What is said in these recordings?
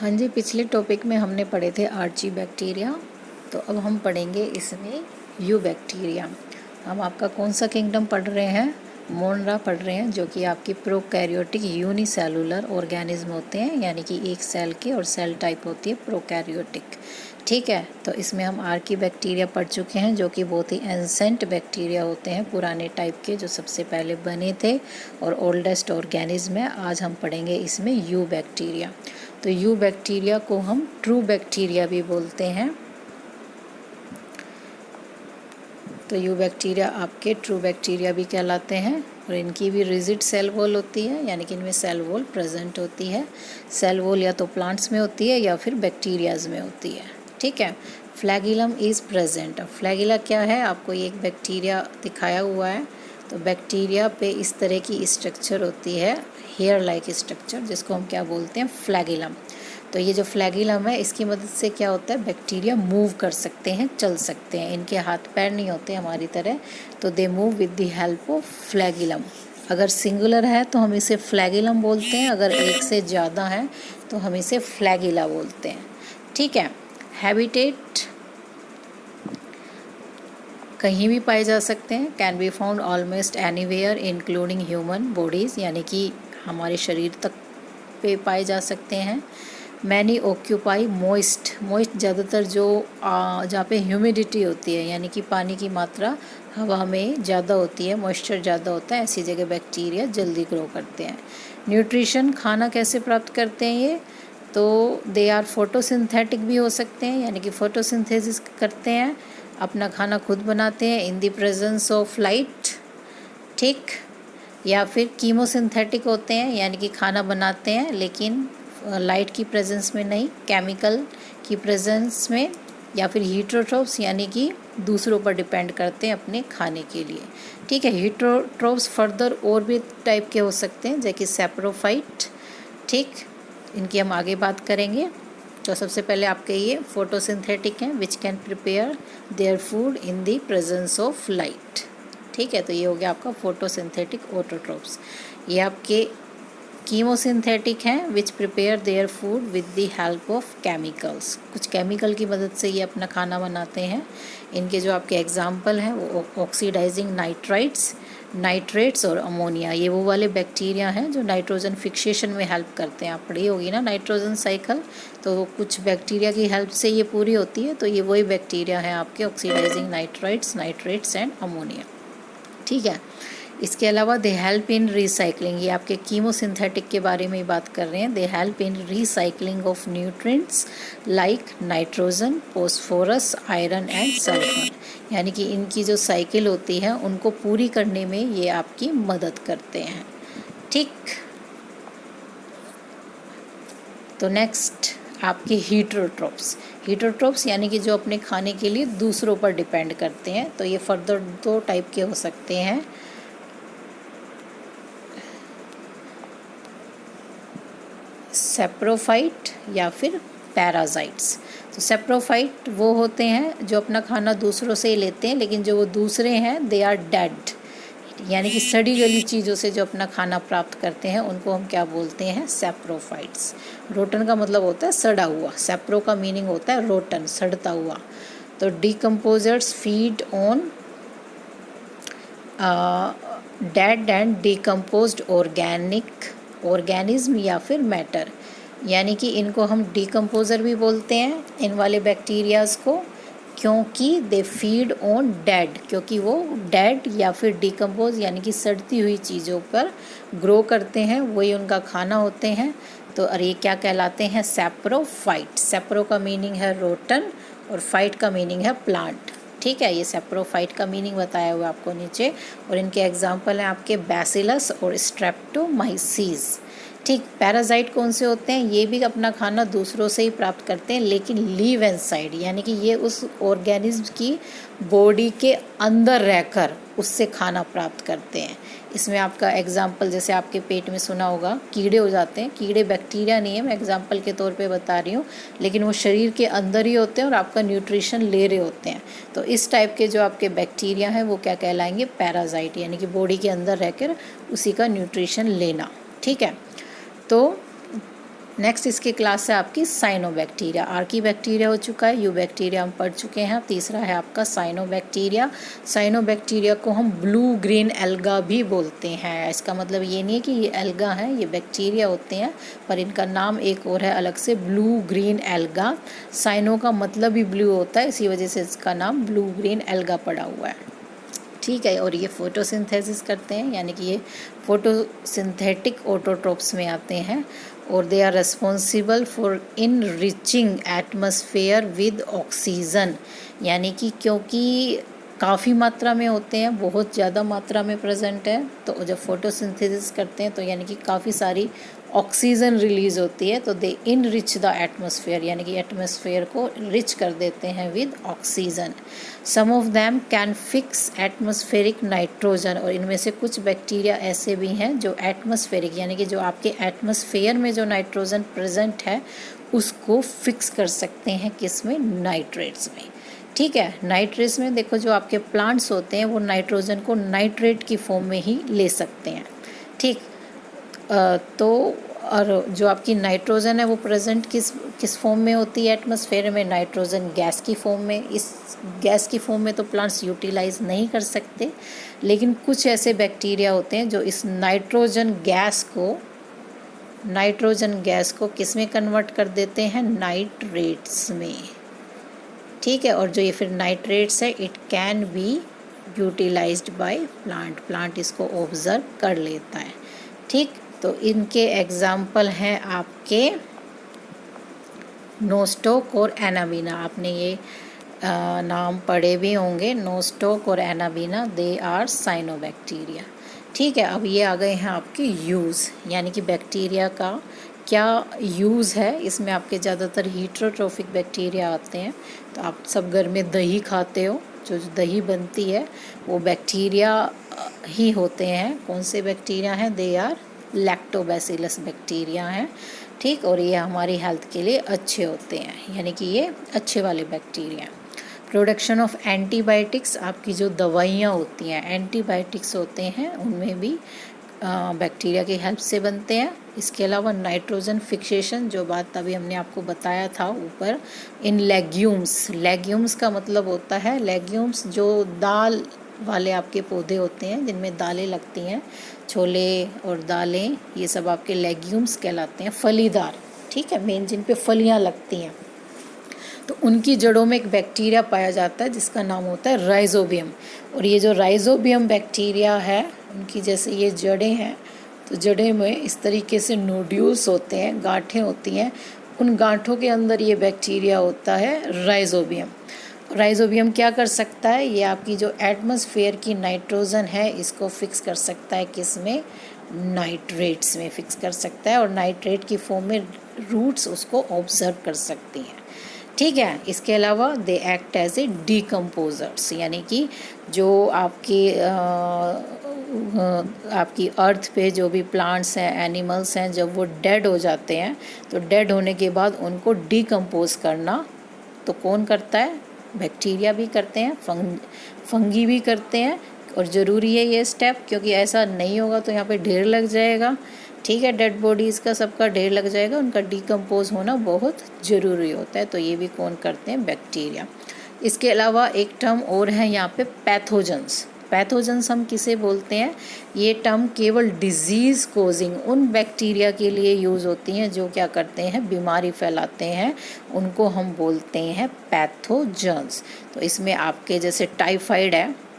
हाँ जी, पिछले टॉपिक में हमने पढ़े थे आर्ची बैक्टीरिया। तो अब हम पढ़ेंगे इसमें यू बैक्टीरिया। हम आपका कौन सा किंगडम पढ़ रहे हैं? मोनरा पढ़ रहे हैं, जो कि आपकी प्रोकैरियोटिक यूनिसेलुलर ऑर्गेनिज्म होते हैं, यानी कि एक सेल के और सेल टाइप होती है प्रोकैरियोटिक। ठीक है, तो इसमें हम आर्की बैक्टीरिया पढ़ चुके हैं, जो कि बहुत ही एंसेंट बैक्टीरिया होते हैं, पुराने टाइप के, जो सबसे पहले बने थे और ओल्डेस्ट ऑर्गेनिज्म है। आज हम पढ़ेंगे इसमें यू बैक्टीरिया। तो यू बैक्टीरिया को हम ट्रू बैक्टीरिया भी बोलते हैं। तो यू बैक्टीरिया आपके ट्रू बैक्टीरिया भी कहलाते हैं और इनकी भी रिजिड सेल वॉल होती है, यानी कि इनमें सेल वॉल प्रेजेंट होती है। सेल वॉल या तो प्लांट्स में होती है या फिर बैक्टीरियाज में होती है। ठीक है, फ्लैगिलम इज़ प्रेजेंट। फ्लैगिला क्या है? आपको ये एक बैक्टीरिया दिखाया हुआ है। तो बैक्टीरिया पे इस तरह की स्ट्रक्चर होती है, हेयर लाइक स्ट्रक्चर, जिसको हम क्या बोलते हैं? फ्लैगिलम। तो ये जो फ्लैगिलम है, इसकी मदद से क्या होता है? बैक्टीरिया मूव कर सकते हैं, चल सकते हैं। इनके हाथ पैर नहीं होते हमारी तरह, तो they move with the help of flagellum. अगर सिंगुलर है तो हम इसे फ्लैगिलम बोलते हैं, अगर एक से ज़्यादा है तो हम इसे फ्लैगिला बोलते हैं। ठीक है, हैबिटेट कहीं भी पाए जा सकते हैं, can be found almost anywhere including human bodies, यानी कि हमारे शरीर तक पे पाए जा सकते हैं। मैनी ऑक्यूपाई मोइस्ट ज़्यादातर जो जहाँ पे ह्यूमिडिटी होती है, यानी कि पानी की मात्रा हवा में ज़्यादा होती है, मॉइस्चर ज़्यादा होता है, ऐसी जगह बैक्टीरिया जल्दी ग्रो करते हैं। न्यूट्रिशन, खाना कैसे प्राप्त करते हैं ये? तो दे आर फोटोसिंथेटिक भी हो सकते हैं, यानी कि फोटोसिंथेसिस करते हैं, अपना खाना खुद बनाते हैं in the presence of light. ठीक, या फिर कीमोसिंथेटिक होते हैं, यानी कि खाना बनाते हैं लेकिन लाइट की प्रेजेंस में नहीं, केमिकल की प्रेजेंस में। या फिर हीटरोट्रोप्स, यानी कि दूसरों पर डिपेंड करते हैं अपने खाने के लिए। ठीक है, हीटरोट्रोप्स फर्दर और भी टाइप के हो सकते हैं, जैसे कि सैप्रोफाइट। ठीक, इनकी हम आगे बात करेंगे। तो सबसे पहले आपके ये फोटोसिंथेटिक हैं, which can prepare their food in the presence of light. ठीक है, तो ये हो गया आपका फोटोसिंथेटिक ऑटोट्रोप्स। ये आपके कीमोसिंथेटिक हैं, which prepare their food with the help of chemicals. कुछ केमिकल की मदद से ये अपना खाना बनाते हैं। इनके जो आपके एग्जाम्पल हैं वो ऑक्सीडाइजिंग नाइट्रेट्स और अमोनिया। ये वो वाले बैक्टीरिया हैं जो नाइट्रोजन फिक्सेशन में हेल्प करते हैं। आप पढ़ी होगी ना नाइट्रोजन साइकिल, तो कुछ बैक्टीरिया की हेल्प से ये पूरी होती है। तो ये वही बैक्टीरिया हैं आपके ऑक्सीडाइजिंग नाइट्रेट्स एंड अमोनिया। ठीक है, इसके अलावा दे हेल्प इन रिसाइकलिंग। ये आपके कीमोसिंथेटिक के बारे में बात कर रहे हैं। They help in recycling of nutrients like nitrogen, phosphorus, iron and sulphur. यानी कि इनकी जो साइकिल होती है उनको पूरी करने में ये आपकी मदद करते हैं। ठीक, तो नेक्स्ट आपके हीटरोट्रोप्स यानी कि जो अपने खाने के लिए दूसरों पर डिपेंड करते हैं। तो ये फर्दर दो टाइप के हो सकते हैं, सेप्रोफाइट या फिर पैरासाइट्स। तो सेप्रोफाइट वो होते हैं जो अपना खाना दूसरों से ही लेते हैं, लेकिन जो वो दूसरे हैं दे आर डेड, यानी कि सड़ी गली चीज़ों से जो अपना खाना प्राप्त करते हैं उनको हम क्या बोलते हैं? सेप्रोफाइट्स। रोटन का मतलब होता है सड़ा हुआ, सेप्रो का मीनिंग होता है रोटन, सड़ता हुआ। तो decomposers feed on dead and decomposed organism या फिर मैटर, यानी कि इनको हम डिकम्पोज़र भी बोलते हैं इन वाले बैक्टीरियाज़ को, क्योंकि दे फीड ऑन डेड, क्योंकि वो डेड या फिर डिकम्पोज यानी कि सड़ती हुई चीज़ों पर ग्रो करते हैं, वही उनका खाना होते हैं। तो और ये क्या कहलाते हैं? सैप्रोफाइट। सैप्रो का मीनिंग है रोटन और फाइट का मीनिंग है प्लांट। ठीक है, ये सैप्रोफाइट का मीनिंग बताया हुआ आपको नीचे। और इनके एग्जाम्पल हैं आपके बैसिलस और स्ट्रेप्टोमाइसीस। ठीक, पैरासाइट कौन से होते हैं? ये भी अपना खाना दूसरों से ही प्राप्त करते हैं, लेकिन लीव इनसाइड, यानी कि ये उस ऑर्गेनिज्म की बॉडी के अंदर रहकर उससे खाना प्राप्त करते हैं। इसमें आपका एग्जाम्पल जैसे आपके पेट में सुना होगा कीड़े हो जाते हैं। कीड़े बैक्टीरिया नहीं है, मैं एग्जाम्पल के तौर पे बता रही हूँ, लेकिन वो शरीर के अंदर ही होते हैं और आपका न्यूट्रिशन ले रहे होते हैं। तो इस टाइप के जो आपके बैक्टीरिया हैं वो क्या कहलाएंगे? पैरासाइट, यानी कि बॉडी के अंदर रहकर उसी का न्यूट्रिशन लेना। ठीक है, तो नेक्स्ट इसकी क्लास है आपकी साइनोबैक्टीरिया। आर्कीबैक्टीरिया हो चुका है, यूबैक्टीरिया हम पढ़ चुके हैं। तीसरा है आपका साइनोबैक्टीरिया। साइनोबैक्टीरिया को हम ब्लू ग्रीन एल्गा भी बोलते हैं। इसका मतलब ये नहीं है कि ये एल्गा है, ये बैक्टीरिया होते हैं, पर इनका नाम एक और है अलग से, ब्लू ग्रीन एल्गा। साइनो का मतलब ही ब्लू होता है, इसी वजह से इसका नाम ब्लू ग्रीन एल्गा पड़ा हुआ है। ठीक है, और ये फोटोसिंथेसिस करते हैं, यानी कि ये फोटोसिंथेटिक ऑटोट्रोप्स में आते हैं, और they are responsible for enriching atmosphere with oxygen. यानी कि क्योंकि काफ़ी मात्रा में होते हैं, बहुत ज़्यादा मात्रा में प्रेजेंट है, तो जब फोटोसिंथेसिस करते हैं तो यानी कि काफ़ी सारी ऑक्सीजन रिलीज होती है, तो दे इनरिच द एटमॉस्फेयर, यानी कि एटमॉस्फेयर को रिच कर देते हैं with oxygen. Some of them can fix atmospheric nitrogen, और इनमें से कुछ बैक्टीरिया ऐसे भी हैं जो एटमॉस्फेरिक, यानी कि जो आपके एटमॉस्फेयर में जो नाइट्रोजन प्रेजेंट है उसको फिक्स कर सकते हैं, किस में, नाइट्रेट्स में। ठीक है, नाइट्रेट्स में देखो जो आपके प्लांट्स होते हैं वो नाइट्रोजन को नाइट्रेट की फॉर्म में ही ले सकते हैं। ठीक, तो और जो आपकी नाइट्रोजन है वो प्रेजेंट किस फॉर्म में होती है एटमॉस्फेयर में, नाइट्रोजन गैस की फॉर्म में। इस गैस की फॉर्म में तो प्लांट्स यूटिलाइज नहीं कर सकते, लेकिन कुछ ऐसे बैक्टीरिया होते हैं जो इस नाइट्रोजन गैस को किस में कन्वर्ट कर देते हैं, नाइट्रेट्स में। ठीक है, और जो ये फिर नाइट्रेट्स है it can be utilised by plant इसको ऑब्जर्व कर लेता है। ठीक, तो इनके एग्जाम्पल हैं आपके नोस्टोक और एनाबीना। आपने ये नाम पढ़े भी होंगे, नोस्टोक और एनाबीना, दे आर साइनोबैक्टीरिया। ठीक है, अब ये आ गए हैं आपके यूज़, यानी कि बैक्टीरिया का क्या यूज़ है। इसमें आपके ज़्यादातर हीटरोट्रोफिक बैक्टीरिया आते हैं। तो आप सब घर में दही खाते हो, जो दही बनती है वो बैक्टीरिया ही होते हैं। कौन से बैक्टीरिया हैं, दे आर लैक्टोबैसिलस बैक्टीरिया हैं। ठीक, और ये हमारी हेल्थ के लिए अच्छे होते हैं, यानी कि ये अच्छे वाले बैक्टीरिया हैं। प्रोडक्शन ऑफ एंटीबायोटिक्स, आपकी जो दवाइयाँ होती हैं, एंटीबायोटिक्स होते हैं, उनमें भी बैक्टीरिया की हेल्प से बनते हैं। इसके अलावा नाइट्रोजन फिक्सेशन, जो बात अभी हमने आपको बताया था ऊपर, इन लेग्यूम्स का मतलब होता है, लेग्यूम्स जो दाल वाले आपके पौधे होते हैं जिनमें दालें लगती हैं, छोले और दालें, ये सब आपके लेग्यूम्स कहलाते हैं, फलीदार। ठीक है, मेन जिन पे फलियां लगती हैं, तो उनकी जड़ों में एक बैक्टीरिया पाया जाता है जिसका नाम होता है राइजोबियम। और ये जो राइजोबियम बैक्टीरिया है, उनकी जैसे ये जड़ें हैं, तो जड़ें में इस तरीके से नोड्यूल्स होते हैं, गांठें होती हैं, उन गांठों के अंदर ये बैक्टीरिया होता है राइजोबियम। राइजोबियम क्या कर सकता है, ये आपकी जो एटमॉस्फेयर की नाइट्रोजन है इसको फिक्स कर सकता है, किस में, नाइट्रेट्स में फिक्स कर सकता है, और नाइट्रेट की फॉर्म में रूट्स उसको ऑब्जर्व कर सकती हैं। ठीक है, इसके अलावा they act as a decomposers, यानी कि जो आपकी अर्थ पे जो भी प्लांट्स हैं, एनिमल्स हैं, जब वो डेड हो जाते हैं तो डेड होने के बाद उनको डीकम्पोज करना तो कौन करता है, बैक्टीरिया भी करते हैं, फंगी भी करते हैं। और ज़रूरी है ये स्टेप, क्योंकि ऐसा नहीं होगा तो यहाँ पे ढेर लग जाएगा। ठीक है, डेड बॉडीज़ का सबका ढेर लग जाएगा, उनका डीकम्पोज होना बहुत ज़रूरी होता है। तो ये भी कौन करते हैं, बैक्टीरिया। इसके अलावा एक टर्म और है यहाँ पे, पैथोजेंस। पैथोजेंस हम किसे बोलते हैं, ये टर्म केवल डिजीज़ कोजिंग उन बैक्टीरिया के लिए यूज़ होती हैं जो क्या करते हैं, बीमारी फैलाते हैं, उनको हम बोलते हैं पैथोजेंस। तो इसमें आपके जैसे टाइफाइड है,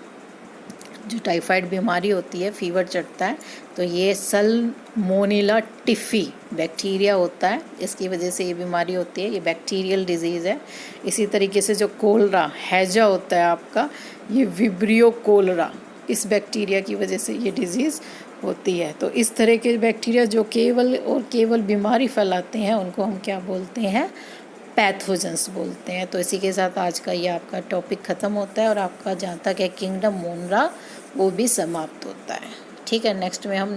जो टाइफाइड बीमारी होती है, फीवर चढ़ता है, तो ये सल्मोनेला टिफी बैक्टीरिया होता है, इसकी वजह से ये बीमारी होती है, ये बैक्टीरियल डिजीज़ है। इसी तरीके से जो कोलरा हैजा होता है आपका, ये विब्रियो कोलरा, इस बैक्टीरिया की वजह से ये डिजीज़ होती है। तो इस तरह के बैक्टीरिया जो केवल और केवल बीमारी फैलाते हैं उनको हम क्या बोलते हैं, पैथोजेंस बोलते हैं। तो इसी के साथ आज का ये आपका टॉपिक ख़त्म होता है और आपका जहाँ तक है किंगडम मोनरा वो भी समाप्त होता है। ठीक है, नेक्स्ट में हम